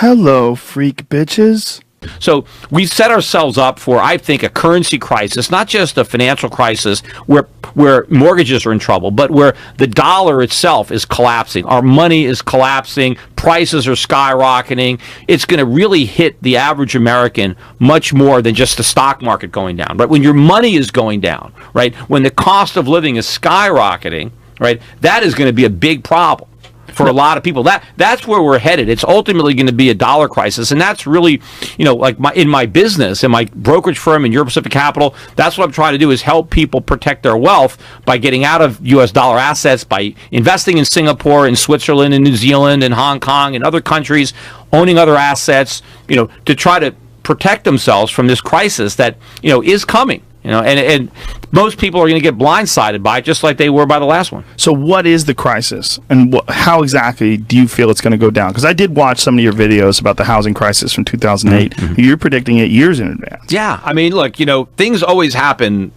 Hello, freak bitches. So we set ourselves up for, I think, a currency crisis, not just a financial crisis where mortgages are in trouble, but where the dollar itself is collapsing. Our money is collapsing. Prices are skyrocketing. It's going to really hit the average American much more than just the stock market going down. Right? When your money is going down, right? When the cost of living is skyrocketing, right? That is going to be a big problem for a lot of people. That's where we're headed. It's ultimately going to be a dollar crisis, and that's really, like in my business, in my brokerage firm in Euro Pacific Capital, that's what I'm trying to do, is help people protect their wealth by getting out of U.S. dollar assets, by investing in Singapore and Switzerland and New Zealand and Hong Kong and other countries, owning other assets, to try to protect themselves from this crisis that, is coming. And most people are going to get blindsided by it, just like they were by the last one. So what is the crisis, and how exactly do you feel it's going to go down? Because I did watch some of your videos about the housing crisis from 2008. Mm-hmm. You're predicting it years in advance. Yeah. I mean, look, things always happen.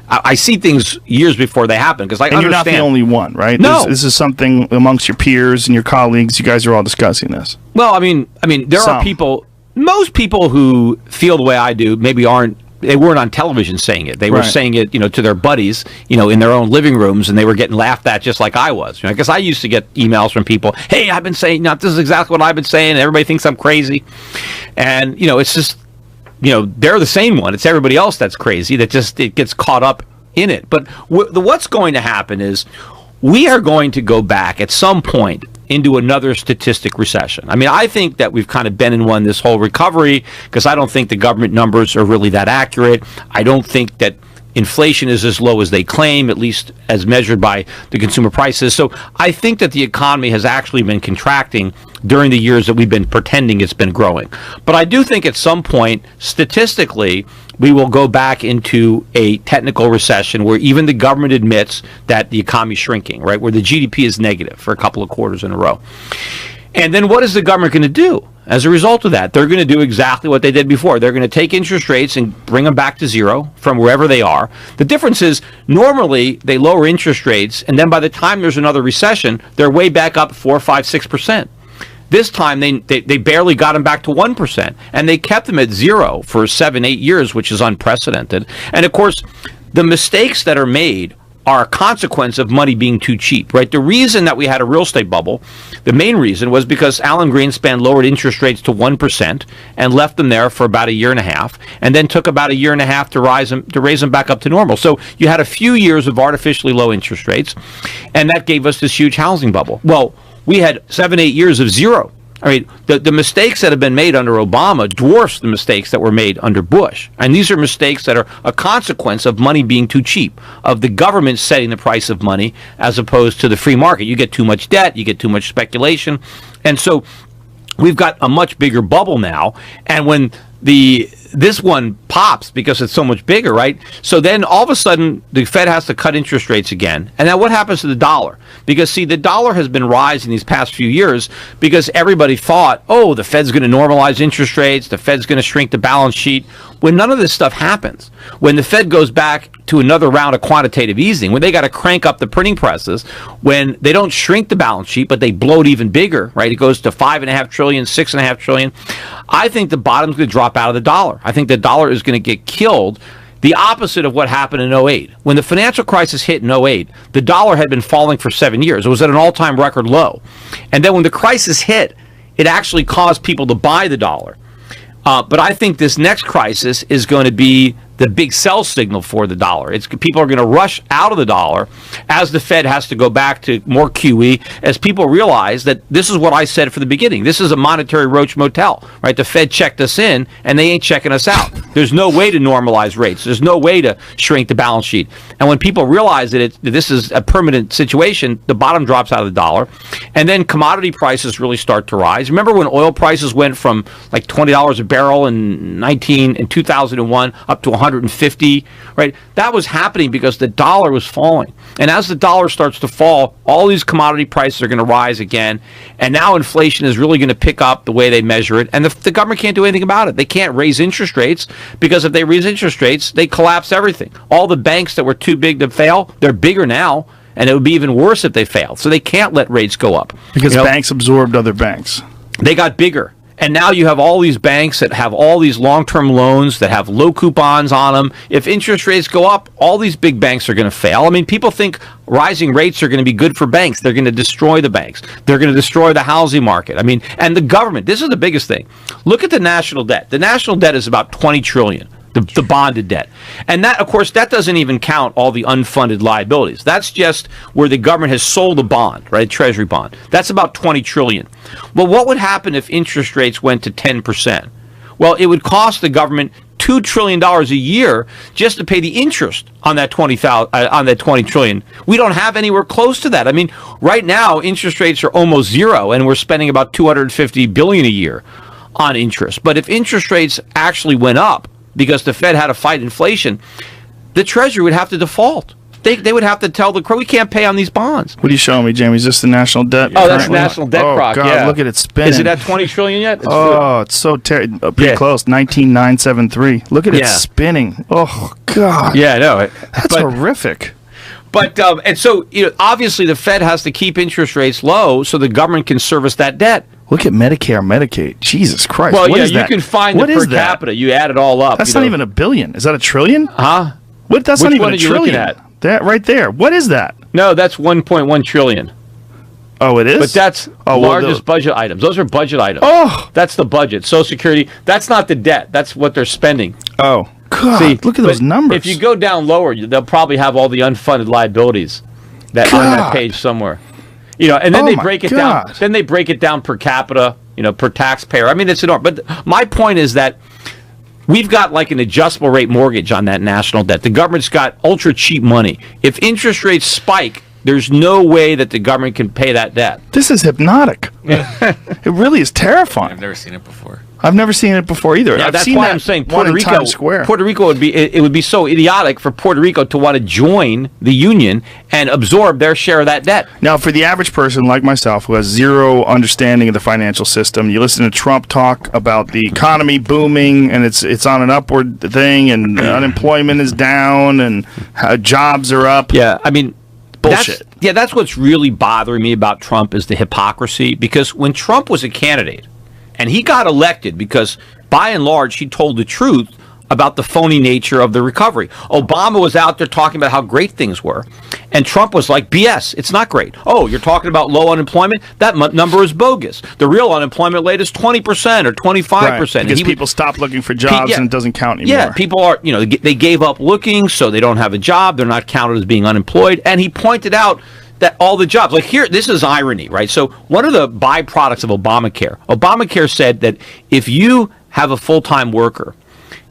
I see things years before they happen, because I understand. And you're not the only one, right? No. This is something amongst your peers and your colleagues. You guys are all discussing this. Well, I mean, there are people, most people who feel the way I do maybe they weren't on television saying it. They were saying it, to their buddies, in their own living rooms, and they were getting laughed at just like I was. Because I used to get emails from people, hey, I've been saying, this is exactly what I've been saying, and everybody thinks I'm crazy. And, it's just, they're the same one. It's everybody else that's crazy that just it gets caught up in it. But what's going to happen is we are going to go back at some point into another statistic recession. I mean, I think that we've kind of been in one this whole recovery, because I don't think the government numbers are really that accurate. I don't think that inflation is as low as they claim, at least as measured by the consumer prices. So I think that the economy has actually been contracting during the years that we've been pretending it's been growing. But I do think at some point, statistically, we will go back into a technical recession where even the government admits that the economy is shrinking, right? Where the GDP is negative for a couple of quarters in a row. And then what is the government going to do as a result of that? They're going to do exactly what they did before. They're going to take interest rates and bring them back to zero from wherever they are. The difference is normally they lower interest rates, and then by the time there's another recession, they're way back up 4, 5, 6%. This time, they barely got them back to 1%, and they kept them at zero for 7, 8 years, which is unprecedented. And, of course, the mistakes that are made are a consequence of money being too cheap, right? The reason that we had a real estate bubble, the main reason, was because Alan Greenspan lowered interest rates to 1% and left them there for about a year and a half, and then took about a year and a half to raise them back up to normal. So you had a few years of artificially low interest rates, and that gave us this huge housing bubble. Well, we had 7, 8 years of zero. I mean, the mistakes that have been made under Obama dwarfs the mistakes that were made under Bush. And these are mistakes that are a consequence of money being too cheap, of the government setting the price of money as opposed to the free market. You get too much debt, you get too much speculation. And so we've got a much bigger bubble now. And when this one pops because it's so much bigger, right? So then all of a sudden the Fed has to cut interest rates again. And now what happens to the dollar? Because, see, the dollar has been rising these past few years because everybody thought, oh, the Fed's going to normalize interest rates, the Fed's going to shrink the balance sheet. When none of this stuff happens, when the Fed goes back to another round of quantitative easing, when they got to crank up the printing presses, when they don't shrink the balance sheet, but they blow it even bigger, right? It goes to $5.5 trillion, $6.5 trillion. I think the bottom's going to drop out of the dollar. I think the dollar is going to get killed. The opposite of what happened in 2008. When the financial crisis hit in 2008, the dollar had been falling for 7 years. It was at an all-time record low. And then when the crisis hit, it actually caused people to buy the dollar. But I think this next crisis is going to be the big sell signal for the dollar. People are going to rush out of the dollar as the Fed has to go back to more QE, as people realize that this is what I said from the beginning. This is a monetary roach motel, right? The Fed checked us in, and they ain't checking us out. There's no way to normalize rates. There's no way to shrink the balance sheet. And when people realize that this is a permanent situation, the bottom drops out of the dollar, and then commodity prices really start to rise. Remember when oil prices went from like $20 a barrel in 2001 up to 150, right? That was happening because the dollar was falling. And as the dollar starts to fall, all these commodity prices are going to rise again. And now inflation is really going to pick up the way they measure it. And the government can't do anything about it. They can't raise interest rates because if they raise interest rates, they collapse everything. All the banks that were too big to fail, they're bigger now. And it would be even worse if they failed. So they can't let rates go up. Because banks absorbed other banks. They got bigger. And now you have all these banks that have all these long-term loans that have low coupons on them. If interest rates go up, all these big banks are going to fail. I mean, people think rising rates are going to be good for banks. They're going to destroy the banks. They're going to destroy the housing market. I mean, and the government, this is the biggest thing. Look at the national debt. The national debt is about $20 trillion. The bonded debt. And that, of course, that doesn't even count all the unfunded liabilities. That's just where the government has sold a bond, right? Treasury bond. That's about $20 trillion. Well, what would happen if interest rates went to 10%? Well, it would cost the government $2 trillion a year just to pay the interest on that $20 trillion. We don't have anywhere close to that. I mean, right now, interest rates are almost zero, and we're spending about $250 billion a year on interest. But if interest rates actually went up, because the Fed had to fight inflation, the Treasury would have to default. They would have to tell we can't pay on these bonds. What are you showing me, Jamie? Is this the national debt? Oh, that's national debt, Croc. God, yeah. Look at it spinning. Is it at $20 trillion yet? It's so pretty close. 19,973. Look at it spinning. Oh God. Yeah, I know. That's horrific. But and so obviously the Fed has to keep interest rates low so the government can service that debt. Look at Medicare, Medicaid. Jesus Christ. Well, what is you that? can find the per capita. You add it all up. That's not even a billion. Is that a trillion? Huh? What? That's Which not even one a are you trillion. looking at? That right there. What is that? No, that's 1.1 trillion. Oh, it is? But that's largest budget items. Those are budget items. Oh. That's the budget. Social Security. That's not the debt. That's what they're spending. Oh, God. See, look at those numbers. If you go down lower, they'll probably have all the unfunded liabilities on that page somewhere. And then they break it down. Then they break it down per capita, per taxpayer. I mean, it's enormous. But my point is that we've got like an adjustable rate mortgage on that national debt. The government's got ultra cheap money. If interest rates spike, there's no way that the government can pay that debt. This is hypnotic. It really is terrifying. I've never seen it before. I've never seen it before either. Yeah, I've that's seen why I'm saying Puerto Rico would be so idiotic for Puerto Rico to want to join the union and absorb their share of that debt. Now, for the average person like myself who has zero understanding of the financial system, you listen to Trump talk about the economy booming and it's on an upward thing and unemployment is down and jobs are up. Yeah, I mean, bullshit. That's what's really bothering me about Trump is the hypocrisy, because when Trump was a candidate and he got elected because by and large he told the truth about the phony nature of the recovery. Obama was out there talking about how great things were, and Trump was like, BS, it's not great. Oh, you're talking about low unemployment? That number is bogus. The real unemployment rate is 20% or 25%. Right, because people stop looking for jobs and it doesn't count anymore. Yeah, people are, they gave up looking, so they don't have a job. They're not counted as being unemployed. And he pointed out that all the jobs, like here, this is irony, right? So one of the byproducts of Obamacare said that if you have a full-time worker,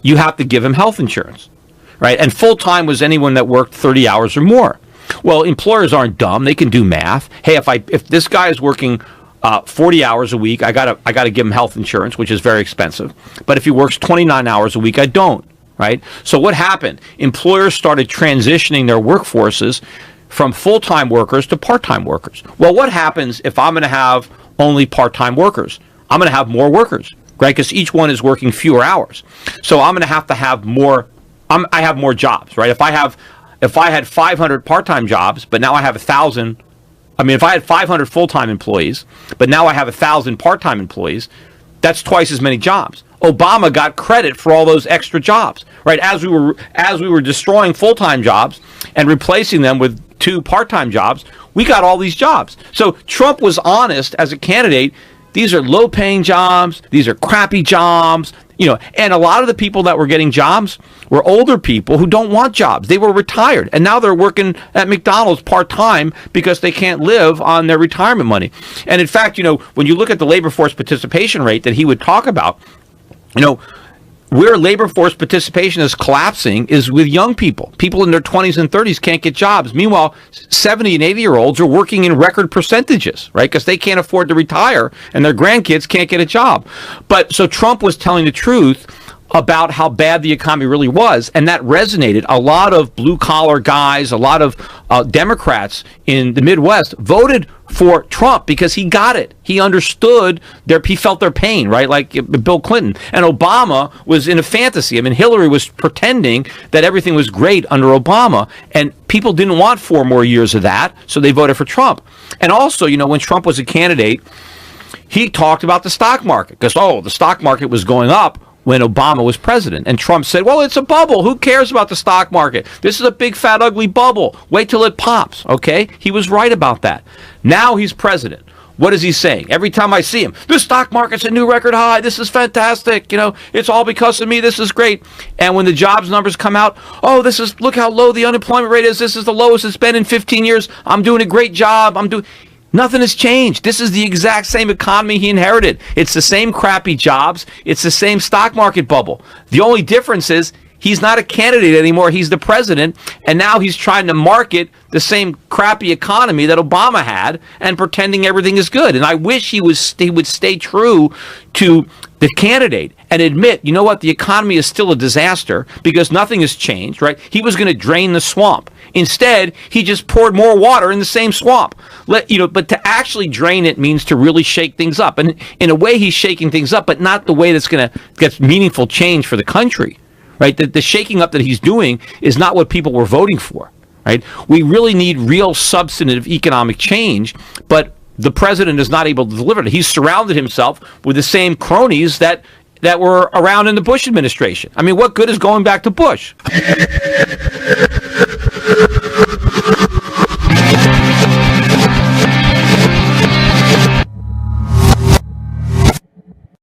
you have to give him health insurance, right? And full-time was anyone that worked 30 hours or more. Well, employers aren't dumb. They can do math. Hey, if this guy is working 40 hours a week, I gotta give him health insurance, which is very expensive. But if he works 29 hours a week, I don't, right? So what happened? Employers started transitioning their workforces from full-time workers to part-time workers. Well, what happens if I'm going to have only part-time workers? I'm going to have more workers, right? Because each one is working fewer hours. So I'm going to have more. I have more jobs, right? If I had 500 part-time jobs, but now I have 1,000. I mean, if I had 500 full-time employees, but now I have 1,000 part-time employees, that's twice as many jobs. Obama got credit for all those extra jobs, right? As we were destroying full-time jobs and replacing them with 2 part-time jobs, we got all these jobs. So Trump was honest as a candidate. These are low-paying jobs. These are crappy jobs. And a lot of the people that were getting jobs were older people who don't want jobs. They were retired, and now they're working at McDonald's part-time because they can't live on their retirement money. And in fact, when you look at the labor force participation rate that he would talk about, where labor force participation is collapsing is with young people. People in their 20s and 30s can't get jobs. Meanwhile, 70 and 80-year-olds are working in record percentages, right? Because they can't afford to retire and their grandkids can't get a job. But so Trump was telling the truth about how bad the economy really was, and that resonated. A lot of blue-collar guys, a lot of Democrats in the Midwest voted for Trump because he got it. He understood he felt their pain, right? Like Bill Clinton. And Obama was in a fantasy. I mean, Hillary was pretending that everything was great under Obama, and people didn't want 4 more years of that, so they voted for Trump. And also, when Trump was a candidate, he talked about the stock market because, the stock market was going up when Obama was president. And Trump said, well, it's a bubble. Who cares about the stock market? This is a big, fat, ugly bubble. Wait till it pops, okay? He was right about that. Now he's president. What is he saying? Every time I see him, the stock market's a new record high. This is fantastic. It's all because of me. This is great. And when the jobs numbers come out, look how low the unemployment rate is. This is the lowest it's been in 15 years. I'm doing a great job. Nothing has changed. This is the exact same economy he inherited. It's the same crappy jobs. It's the same stock market bubble. The only difference is he's not a candidate anymore. He's the president, and now he's trying to market the same crappy economy that Obama had and pretending everything is good. And I wish he would stay true to the candidate and admit, you know what, the economy is still a disaster because nothing has changed, right? He was going to drain the swamp. Instead, he just poured more water in the same swamp. But to actually drain it means to really shake things up. And in a way, he's shaking things up, but not the way that's going to get meaningful change for the country. Right? The shaking up that he's doing is not what people were voting for. Right? We really need real substantive economic change, but the president is not able to deliver it. He's surrounded himself with the same cronies that were around in the Bush administration. I mean, what good is going back to Bush?